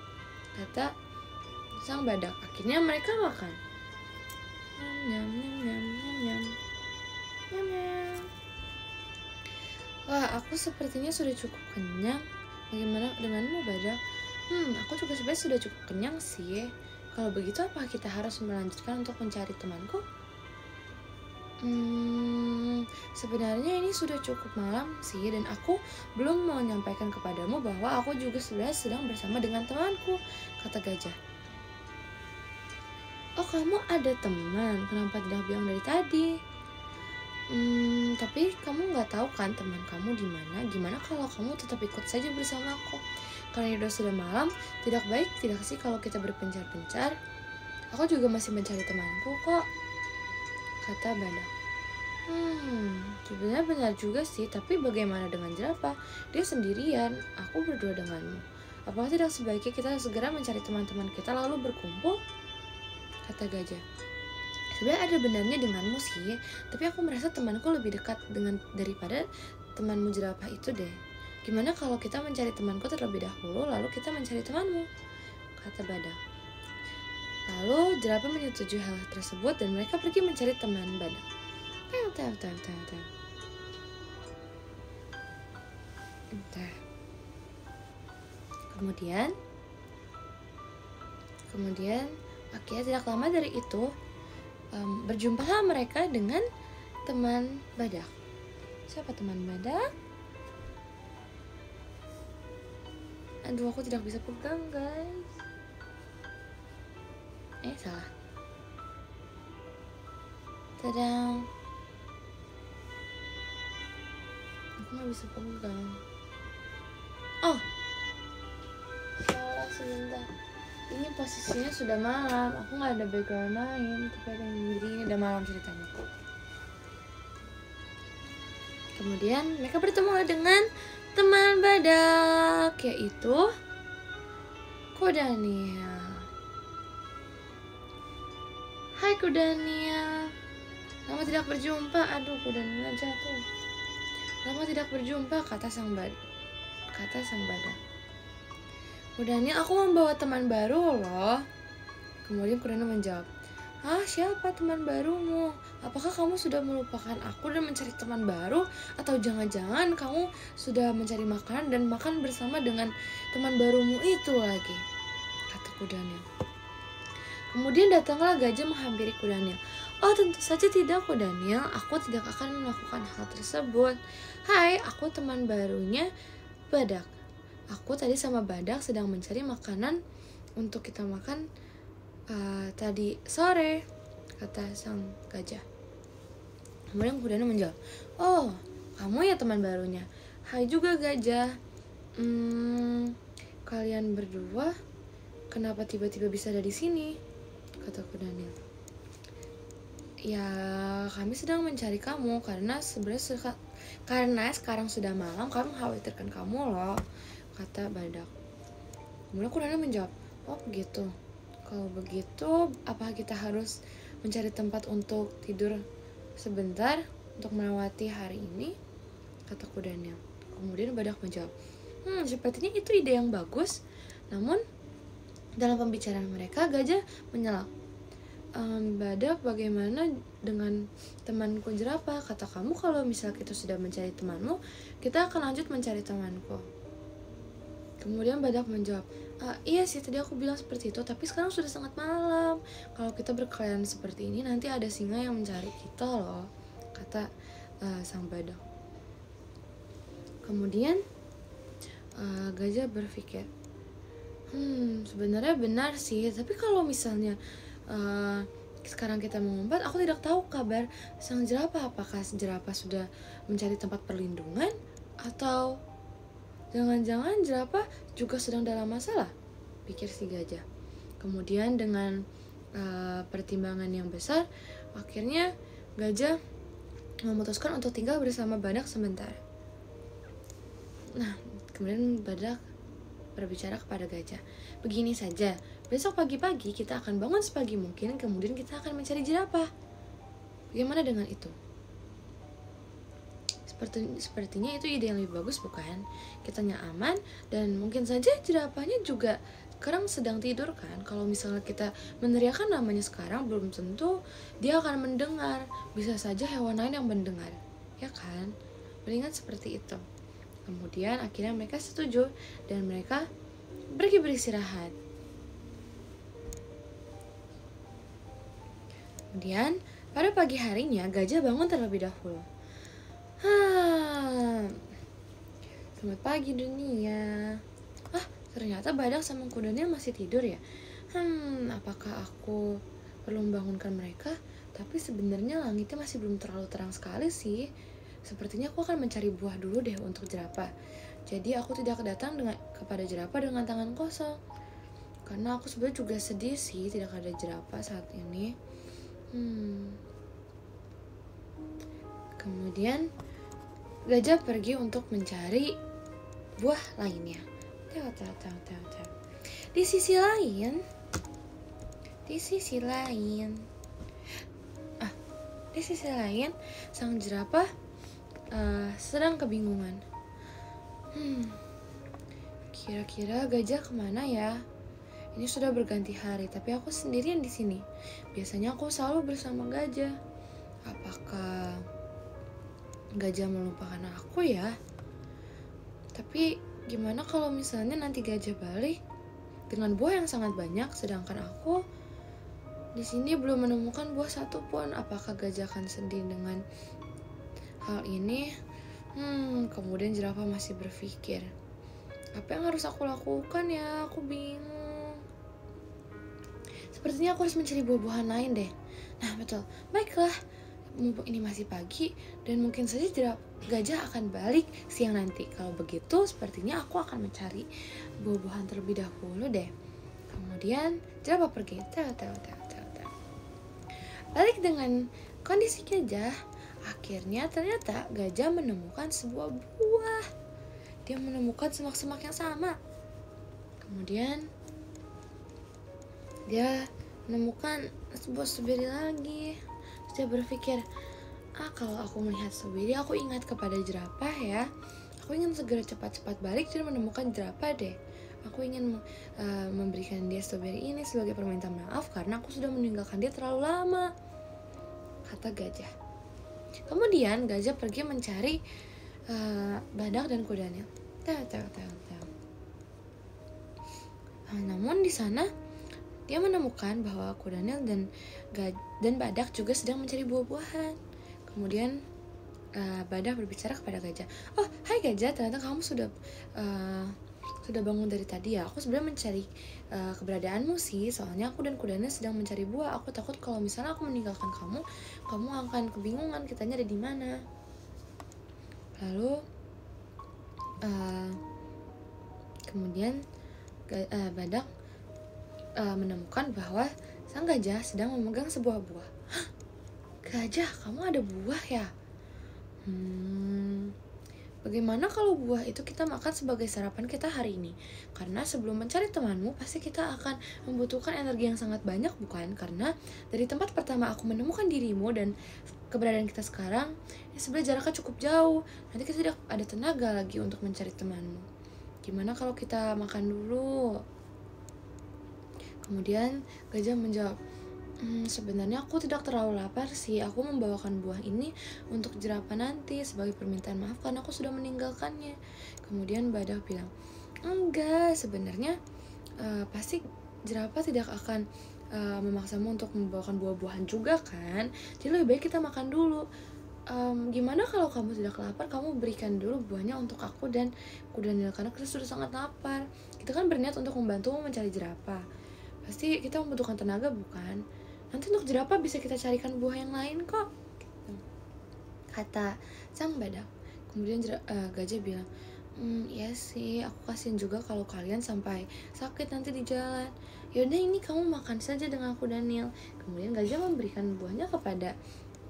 kata sang badak. Akhirnya mereka makan. Wah, aku sepertinya sudah cukup kenyang. Bagaimana denganmu, badak? Aku juga sebenarnya sudah cukup kenyang sih. Kalau begitu, apa kita harus melanjutkan untuk mencari temanku? Sebenarnya ini sudah cukup malam sih, dan aku belum mau menyampaikan kepadamu bahwa aku juga sebenarnya sedang bersama dengan temanku, kata gajah. Oh, kamu ada teman? Kenapa tidak bilang dari tadi? Tapi kamu nggak tahu kan teman kamu di mana? Gimana kalau kamu tetap ikut saja bersamaku? Karena sudah malam, tidak baik tidak sih kalau kita berpencar-pencar? Aku juga masih mencari temanku kok, kata badak. Sebenarnya benar juga sih, tapi bagaimana dengan jerapah? Dia sendirian, aku berdua denganmu. Apakah tidak sebaiknya kita segera mencari teman-teman kita lalu berkumpul? Kata gajah. Sebenarnya ada benarnya denganmu sih, tapi aku merasa temanku lebih dekat daripada temanmu jerapah itu deh. Gimana kalau kita mencari temanku terlebih dahulu, lalu kita mencari temanmu? Kata badak. Lalu jerapah menyetujui hal tersebut dan mereka pergi mencari teman badak. Kemudian akhirnya tidak lama dari itu berjumpalah mereka dengan teman badak. Siapa teman badak? Aduh, aku tidak bisa pegang, guys. Salah. Tadang. Aku gak bisa pegang. Oh, salah sebentar. Ini posisinya sudah malam. Aku gak ada background lain, tapi ada yang jadi ini udah malam ceritanya. Kemudian mereka bertemu dengan teman badak, yaitu Kodania. Hai Kodania, lama tidak berjumpa. Aduh, Kodania jatuh. Lama tidak berjumpa, kata sang badak. Kodania, aku membawa teman baru loh. Kemudian Kodania menjawab, siapa teman barumu? Apakah kamu sudah melupakan aku dan mencari teman baru? Atau jangan-jangan kamu sudah mencari makanan dan makan bersama dengan teman barumu itu lagi? Kata Kodania. Kemudian datanglah gajah menghampiri Kodania. Oh, tentu saja tidak, Kodania. Aku tidak akan melakukan hal tersebut. Hai, aku teman barunya badak. Aku tadi sama badak sedang mencari makanan untuk kita makan tadi sore, kata sang gajah. Kemudian Kodania menjawab, oh, kamu ya teman barunya. Hai juga gajah. Kalian berdua kenapa tiba-tiba bisa ada di sini? Kata Kodania. Ya, kami sedang mencari kamu karena sekarang sudah malam, kami mengkhawatirkan kamu loh, kata badak. Kemudian Kodania menjawab, oh begitu. Kalau begitu, apa kita harus mencari tempat untuk tidur sebentar untuk melewati hari ini? Kata Kodania. Kemudian badak menjawab, sepertinya itu ide yang bagus. Namun dalam pembicaraan mereka, gajah menyela. Badak, bagaimana dengan temanku jerapah? Kata kamu kalau misal kita sudah mencari temanmu, kita akan lanjut mencari temanku. Kemudian badak menjawab, iya sih tadi aku bilang seperti itu, tapi sekarang sudah sangat malam. Kalau kita berkeliaran seperti ini, nanti ada singa yang mencari kita loh, kata sang badak. Kemudian gajah berpikir, sebenarnya benar sih, tapi kalau misalnya sekarang kita mengumpat, aku tidak tahu kabar sang jerapah. Apakah jerapah sudah mencari tempat perlindungan, atau jangan-jangan jerapah juga sedang dalam masalah, pikir si gajah. Kemudian dengan pertimbangan yang besar, akhirnya gajah memutuskan untuk tinggal bersama badak sebentar. Nah, kemudian badak berbicara kepada gajah, begini saja, besok pagi-pagi kita akan bangun sepagi mungkin, kemudian kita akan mencari jerapah. Bagaimana dengan itu? Sepertinya itu ide yang lebih bagus, bukan? Kitanya aman, dan mungkin saja jerapahnya juga sekarang sedang tidur kan. Kalau misalnya kita meneriakkan namanya sekarang, belum tentu dia akan mendengar. Bisa saja hewan lain yang mendengar, ya kan? Mendingan seperti itu. Kemudian akhirnya mereka setuju dan mereka pergi beristirahat. Kemudian pada pagi harinya gajah bangun terlebih dahulu. Selamat pagi dunia. Ternyata badak sama kudanya masih tidur ya. Apakah aku perlu membangunkan mereka? Tapi sebenarnya langitnya masih belum terlalu terang sekali sih. Sepertinya aku akan mencari buah dulu deh untuk jerapah. Jadi aku tidak datang kepada jerapah dengan tangan kosong. Karena aku sebenarnya juga sedih sih tidak ada jerapah saat ini. Kemudian gajah pergi untuk mencari buah lainnya. Teo, teo, teo, teo, teo. Di sisi lain, sang jerapah sedang kebingungan. Kira-kira gajah kemana ya? Ini sudah berganti hari, tapi aku sendirian di sini. Biasanya aku selalu bersama gajah. Apakah gajah melupakan aku ya? Tapi gimana kalau misalnya nanti gajah balik dengan buah yang sangat banyak, sedangkan aku di sini belum menemukan buah satupun. Apakah gajah akan sedih dengan hal ini? Kemudian jerapah masih berpikir, apa yang harus aku lakukan ya? Aku bingung. Sepertinya aku harus mencari buah-buahan lain deh. Nah betul, baiklah. Mumpung ini masih pagi dan mungkin saja gajah akan balik siang nanti. Kalau begitu, sepertinya aku akan mencari buah-buahan terlebih dahulu deh. Kemudian jerapah pergi. Balik dengan kondisi gajah. Akhirnya ternyata gajah menemukan sebuah buah. Dia menemukan semak-semak yang sama. Kemudian dia menemukan sebuah stroberi lagi. Terus dia berpikir, kalau aku melihat stroberi, aku ingat kepada jerapah ya. Aku ingin segera cepat-cepat balik dan menemukan jerapah deh. Aku ingin memberikan dia stroberi ini sebagai permintaan maaf karena aku sudah meninggalkan dia terlalu lama, kata gajah. Kemudian gajah pergi mencari badak dan kudanil. Namun di sana dia menemukan bahwa kudanil dan badak juga sedang mencari buah-buahan. Kemudian badak berbicara kepada gajah. Oh, hai gajah, ternyata kamu sudah bangun dari tadi ya. Aku sebenarnya mencari keberadaanmu sih. Soalnya aku dan kudanil sedang mencari buah. Aku takut kalau misalnya aku meninggalkan kamu akan kebingungan kitanya ada di mana. Lalu kemudian badak menemukan bahwa sang gajah sedang memegang sebuah buah. Hah? Gajah, kamu ada buah ya? Bagaimana kalau buah itu kita makan sebagai sarapan kita hari ini? Karena sebelum mencari temanmu, pasti kita akan membutuhkan energi yang sangat banyak, bukan? Karena dari tempat pertama aku menemukan dirimu dan keberadaan kita sekarang, ini sebenarnya jaraknya cukup jauh. Nanti kita tidak ada tenaga lagi untuk mencari temanmu. Gimana kalau kita makan dulu? Kemudian gajah menjawab, sebenarnya aku tidak terlalu lapar sih. Aku membawakan buah ini untuk jerapah nanti sebagai permintaan maaf karena aku sudah meninggalkannya. Kemudian badak bilang, enggak, sebenarnya pasti jerapah tidak akan memaksamu untuk membawakan buah-buahan juga kan. Jadi lebih baik kita makan dulu. Gimana kalau kamu tidak lapar, kamu berikan dulu buahnya untuk aku dan kudanil karena kita sudah sangat lapar. Kita kan berniat untuk membantumu mencari jerapah. Pasti kita membutuhkan tenaga, bukan? Nanti untuk jerapah bisa kita carikan buah yang lain kok, gitu, kata sang badak. Kemudian gajah bilang, ya sih, aku kasihan juga kalau kalian sampai sakit nanti di jalan. Yaudah, ini kamu makan saja dengan aku Daniel. Kemudian gajah memberikan buahnya kepada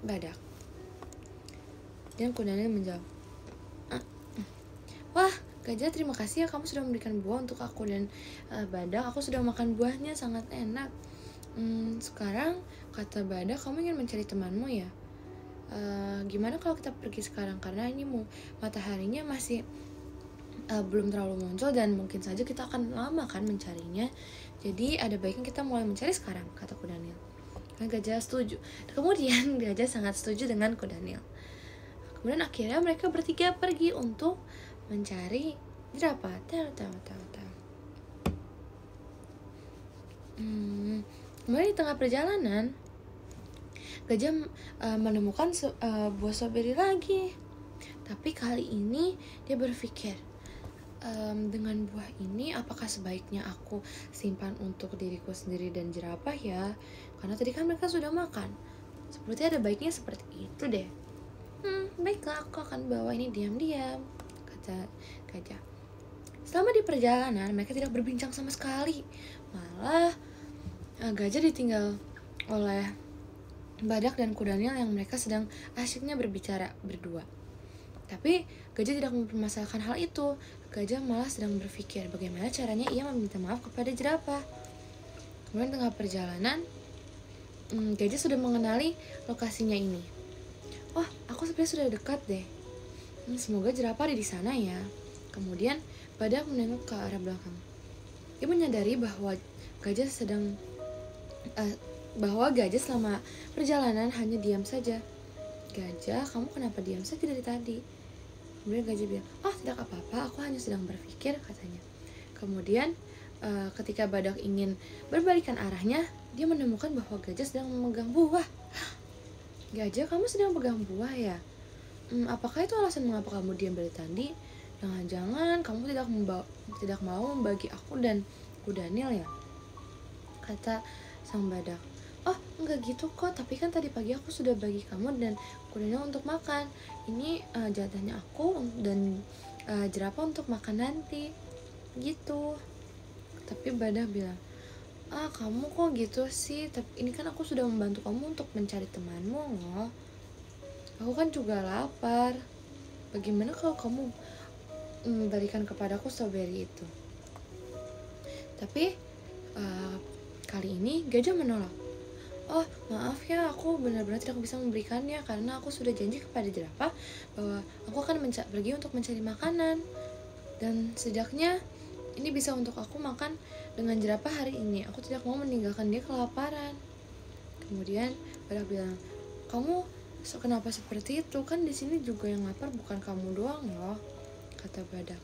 badak. Dan Kudanil menjawab, wah gajah, terima kasih ya kamu sudah memberikan buah untuk aku dan badak. Aku sudah makan buahnya, sangat enak. Sekarang, kata badak, kamu ingin mencari temanmu ya? Gimana kalau kita pergi sekarang? Karena ini mataharinya masih belum terlalu muncul dan mungkin saja kita akan lama kan mencarinya. Jadi ada baiknya kita mulai mencari sekarang, kata Kudanil. Dan gajah setuju. Kemudian gajah sangat setuju dengan Kudanil. Kemudian akhirnya mereka bertiga pergi untuk mencari jerapah. Kemudian di tengah perjalanan gajah menemukan buah stroberi lagi. Tapi kali ini dia berpikir, dengan buah ini apakah sebaiknya aku simpan untuk diriku sendiri dan jerapah ya? Karena tadi kan mereka sudah makan. Sepertinya ada baiknya seperti itu deh. Baiklah, aku akan bawa ini diam-diam, kata gajah. Selama di perjalanan mereka tidak berbincang sama sekali. Malah gajah ditinggal oleh Badak dan Kudanil yang mereka sedang asyiknya berbicara berdua. Tapi gajah tidak mempermasalahkan hal itu. Gajah malah sedang berpikir bagaimana caranya ia meminta maaf kepada jerapah. Kemudian tengah perjalanan, gajah sudah mengenali lokasinya ini. Oh, aku sebenarnya sudah dekat deh. Semoga jerapah ada di sana ya. Kemudian badak menengok ke arah belakang. Dia menyadari bahwa gajah selama perjalanan hanya diam saja. Gajah, kamu kenapa diam saja dari tadi? Kemudian gajah bilang, oh tidak apa-apa, aku hanya sedang berpikir, katanya. Kemudian ketika badak ingin berbalikan arahnya, dia menemukan bahwa gajah sedang memegang buah. Gajah, kamu sedang pegang buah ya? Apakah itu alasan mengapa kamu diam dari tadi? Jangan-jangan kamu tidak mau membagi aku dan Kudanil ya? Kata sang badak. Oh, enggak gitu kok, tapi kan tadi pagi aku sudah bagi kamu dan Kudanil untuk makan. Ini jatahnya aku dan jerapah untuk makan nanti. Gitu. Tapi badak bilang, kamu kok gitu sih? Tapi ini kan aku sudah membantu kamu untuk mencari temanmu loh. Aku kan juga lapar. Bagaimana kalau kamu berikan kepadaku strawberry itu? Tapi kali ini gajah menolak. Oh, maaf ya, aku benar-benar tidak bisa memberikannya karena aku sudah janji kepada jerapah bahwa aku akan pergi untuk mencari makanan. Dan setidaknya ini bisa untuk aku makan dengan jerapah hari ini. Aku tidak mau meninggalkan dia kelaparan. Kemudian badak bilang, kamu kenapa seperti itu? Kan di sini juga yang lapar bukan kamu doang loh, kata badak.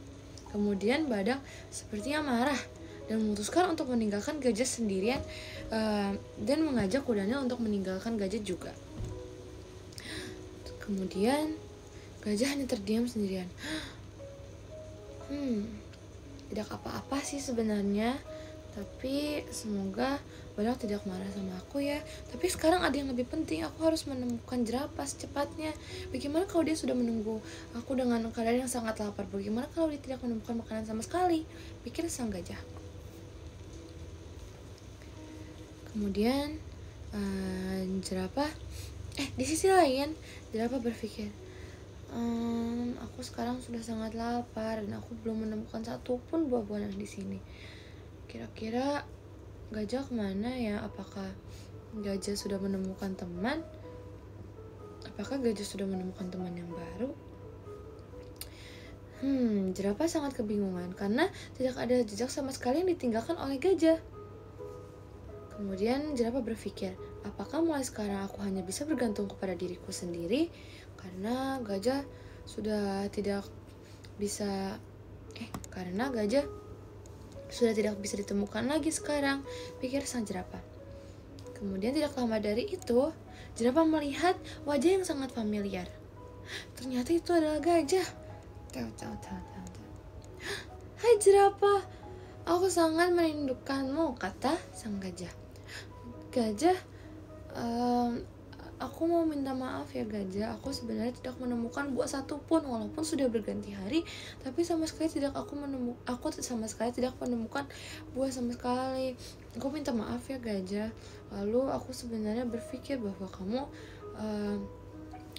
Kemudian badak sepertinya marah dan memutuskan untuk meninggalkan gajah sendirian dan mengajak Kudanil untuk meninggalkan gajah juga. Kemudian gajah hanya terdiam sendirian. Tidak apa-apa sih sebenarnya, tapi semoga badak tidak marah sama aku ya. Tapi sekarang ada yang lebih penting, aku harus menemukan jerapah secepatnya. Bagaimana kalau dia sudah menunggu aku dengan keadaan yang sangat lapar? Bagaimana kalau dia tidak menemukan makanan sama sekali? Pikir sang gajah. Kemudian jerapah di sisi lain jerapah berpikir, aku sekarang sudah sangat lapar dan aku belum menemukan satupun buah-buahan di sini. Kira-kira gajah kemana ya? Apakah gajah sudah menemukan teman? Apakah gajah sudah menemukan teman yang baru? Jerapah sangat kebingungan karena tidak ada jejak sama sekali yang ditinggalkan oleh gajah. Kemudian jerapah berpikir, apakah mulai sekarang aku hanya bisa bergantung kepada diriku sendiri? Karena gajah sudah tidak bisa ditemukan lagi sekarang, pikir sang jerapah. Kemudian tidak lama dari itu, jerapah melihat wajah yang sangat familiar. Ternyata itu adalah gajah. Hai jerapah, aku sangat merindukanmu, kata sang gajah. Gajah, aku mau minta maaf ya gajah, aku sebenarnya tidak menemukan buah satupun walaupun sudah berganti hari, tapi aku sama sekali tidak menemukan buah sama sekali. Aku minta maaf ya gajah. Lalu aku sebenarnya berpikir bahwa kamu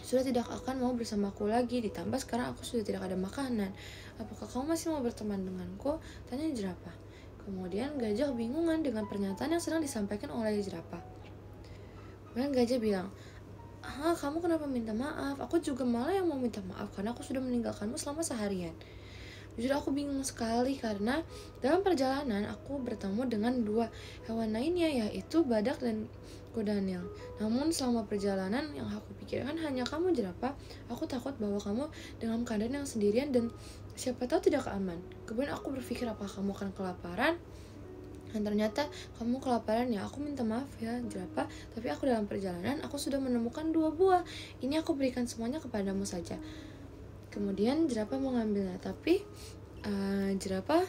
sudah tidak akan mau bersamaku lagi, ditambah sekarang aku sudah tidak ada makanan. Apakah kamu masih mau berteman denganku? Tanya jerapah. Kemudian gajah kebingungan dengan pernyataan yang sedang disampaikan oleh jerapah. Kemudian gajah bilang, kamu kenapa minta maaf? Aku juga malah yang mau minta maaf karena aku sudah meninggalkanmu selama seharian. Jujur aku bingung sekali karena dalam perjalanan aku bertemu dengan dua hewan lainnya, yaitu badak dan Kudanil. Namun selama perjalanan yang aku pikirkan hanya kamu jerapah. Aku takut bahwa kamu dalam keadaan yang sendirian dan siapa tahu tidak aman. Kemudian aku berpikir apakah kamu akan kelaparan? Dan ternyata kamu kelaparan ya. Aku minta maaf ya jerapah, tapi aku dalam perjalanan aku sudah menemukan 2 buah. Ini aku berikan semuanya kepadamu saja. Kemudian jerapah mengambilnya, tapi jerapah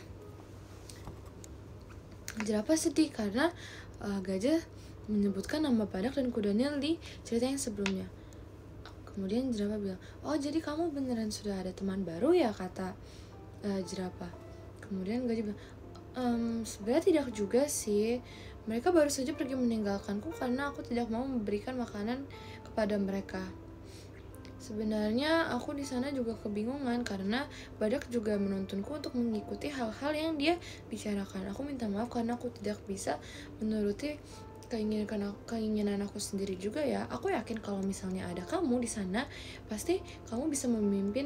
sedih karena gajah menyebutkan nama badak dan Kudanil di cerita yang sebelumnya. Kemudian jerapah bilang, oh jadi kamu beneran sudah ada teman baru ya, kata jerapah. Kemudian gajah bilang, sebenarnya tidak juga sih, Mereka baru saja pergi meninggalkanku karena aku tidak mau memberikan makanan kepada mereka. Sebenarnya aku di sana juga kebingungan karena Badak juga menuntunku untuk mengikuti hal-hal yang dia bicarakan. Aku minta maaf karena aku tidak bisa menuruti keinginan aku sendiri juga ya. Aku yakin kalau misalnya ada kamu di sana, pasti kamu bisa memimpin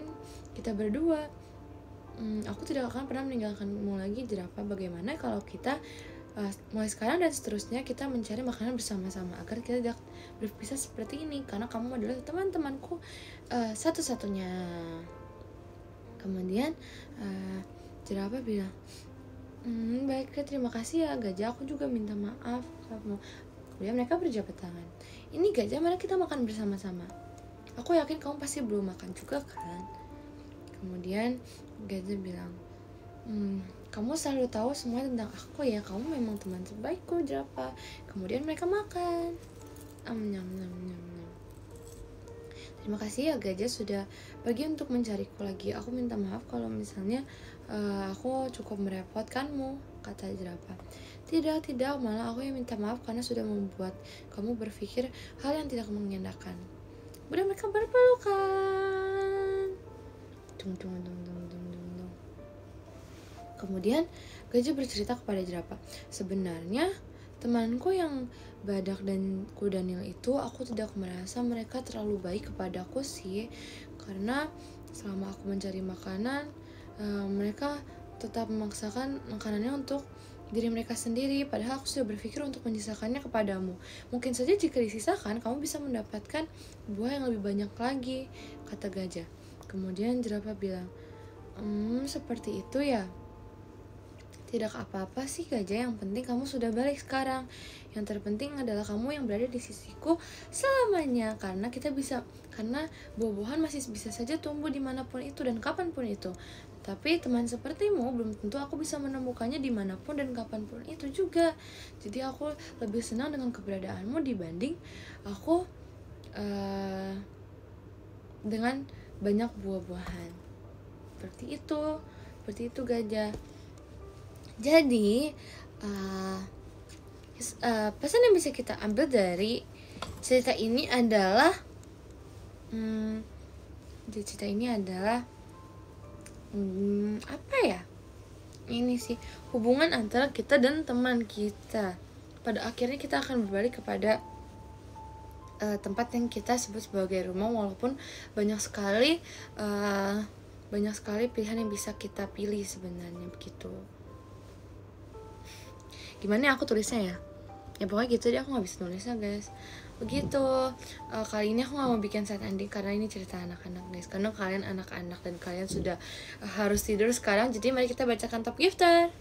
kita berdua. Aku tidak akan pernah meninggalkanmu lagi, jerapah. Bagaimana kalau kita mulai sekarang dan seterusnya kita mencari makanan bersama-sama agar kita tidak berpisah seperti ini, karena kamu adalah teman-temanku satu-satunya. Kemudian jerapah bilang, baiklah, terima kasih ya Gajah, aku juga minta maaf. Kemudian mereka berjabat tangan. Ini Gajah, mari kita makan bersama-sama. Aku yakin kamu pasti belum makan juga kan. Kemudian Gajah bilang, kamu selalu tahu semua tentang aku ya, kamu memang teman sebaikku, jerapah. Kemudian mereka makan. Nyam, nyam, nyam, nyam. Terima kasih ya Gajah sudah pergi untuk mencariku lagi. Aku minta maaf kalau misalnya aku cukup merepotkanmu, kata jerapah. Tidak, malah aku yang minta maaf karena sudah membuat kamu berpikir hal yang tidak mengenakan. Kemudian mereka berpelukan. Dung, dung, dung, dung, dung, dung. Kemudian Gajah bercerita kepada jerapah, sebenarnya temanku yang Badak dan Kudanil itu, aku tidak merasa mereka terlalu baik kepadaku sih, karena selama aku mencari makanan, mereka tetap memaksakan makanannya untuk diri mereka sendiri, padahal aku sudah berpikir untuk menyisakannya kepadamu. Mungkin saja jika disisakan, kamu bisa mendapatkan buah yang lebih banyak lagi, kata Gajah. Kemudian jerapah bilang, seperti itu ya. Tidak apa-apa sih Gajah, yang penting kamu sudah balik sekarang. Yang terpenting adalah kamu yang berada di sisiku selamanya, karena buah-buahan masih bisa saja tumbuh dimanapun itu dan kapanpun itu. Tapi teman sepertimu belum tentu aku bisa menemukannya dimanapun dan kapanpun itu juga. Jadi aku lebih senang dengan keberadaanmu dibanding aku dengan banyak buah-buahan. Seperti itu Gajah. Jadi pesan yang bisa kita ambil dari cerita ini adalah apa ya? Ini sih hubungan antara kita dan teman kita. Pada akhirnya kita akan berbalik kepada tempat yang kita sebut sebagai rumah, walaupun banyak sekali pilihan yang bisa kita pilih sebenarnya begitu. Gimana ya aku tulisnya ya? Ya pokoknya gitu deh, aku gak bisa nulisnya guys. Begitu. Kali ini aku gak mau bikin sad ending karena ini cerita anak-anak guys. Karena kalian anak-anak dan kalian sudah harus tidur sekarang. Jadi mari kita bacakan top gifter.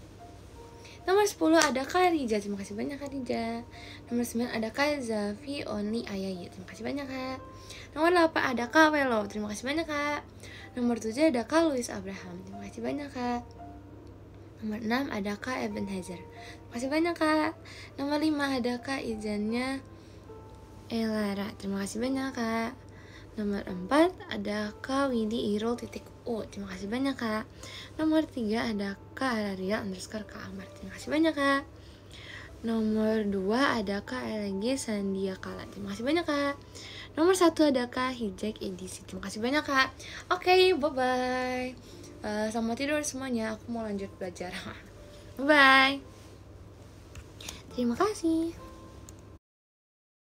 Nomor 10 ada Khadijah. Terima kasih banyak Khadijah. Nomor 9 ada Kak Zafi Only Ayayi. Terima kasih banyak Kak. Nomor 8 ada Kak Welo. Terima kasih banyak Kak. Nomor 7 ada Kak Luis Abraham. Terima kasih banyak Kak. Nomor 6 ada Kak Eben Hazer. Terima kasih banyak Kak. Nomor 5 ada Kak Izannya Elara. Terima kasih banyak Kak. Nomor 4 ada Kak Widi Irul .u. Terima kasih banyak Kak. Nomor 3 ada Kak Araria _ Kak Amar. Terima kasih banyak Kak. Nomor 2 ada Kak LG Sandia Kala. Terima kasih banyak Kak. Nomor 1 ada Kak Hijek Edisi. Terima kasih banyak Kak. Oke, bye-bye. Selamat tidur semuanya. Aku mau lanjut belajar. Bye-bye. Terima kasih.